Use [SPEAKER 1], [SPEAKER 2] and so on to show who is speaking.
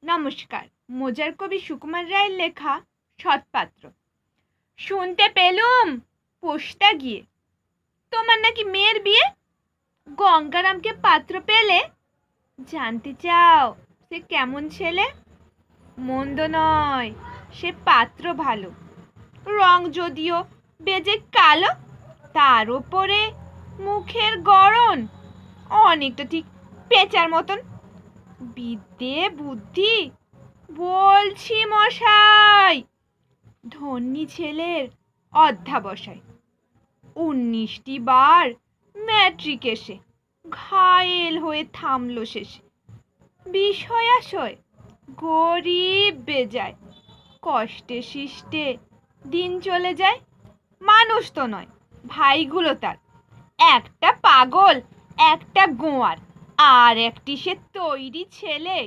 [SPEAKER 1] নমস্কার। মজার কবি সুকুমার রায়ের লেখা সৎপাত্র। শুনতে পেলুম পোস্তা গিয়ে তোমার নাকি মেয়ের বিয়ে। গঙ্গারামকে পাত্র পেলে? জানতে চাও সে কেমন ছেলে? মন্দ নয়, সে পাত্র ভালো। রং যদিও বেজে কালো, তার ওপরে মুখের গড়ন অনেকটা ঠিক পেঁচার মতন। বিদ্যে বুদ্ধি বলছি মশাই, ধন্যী ছেলের অধ্যাবসায়। 19টি বার ম্যাট্রিক এসে ঘায়েল হয়ে থামলো শেষে। বিষয় আশয় গরিব বেজায়, কষ্টে শিষ্টে দিন চলে যায়। মানুষ তো নয় ভাইগুলো তার, একটা পাগল একটা গোয়ার, আর একটি সে তৈরি ছেলে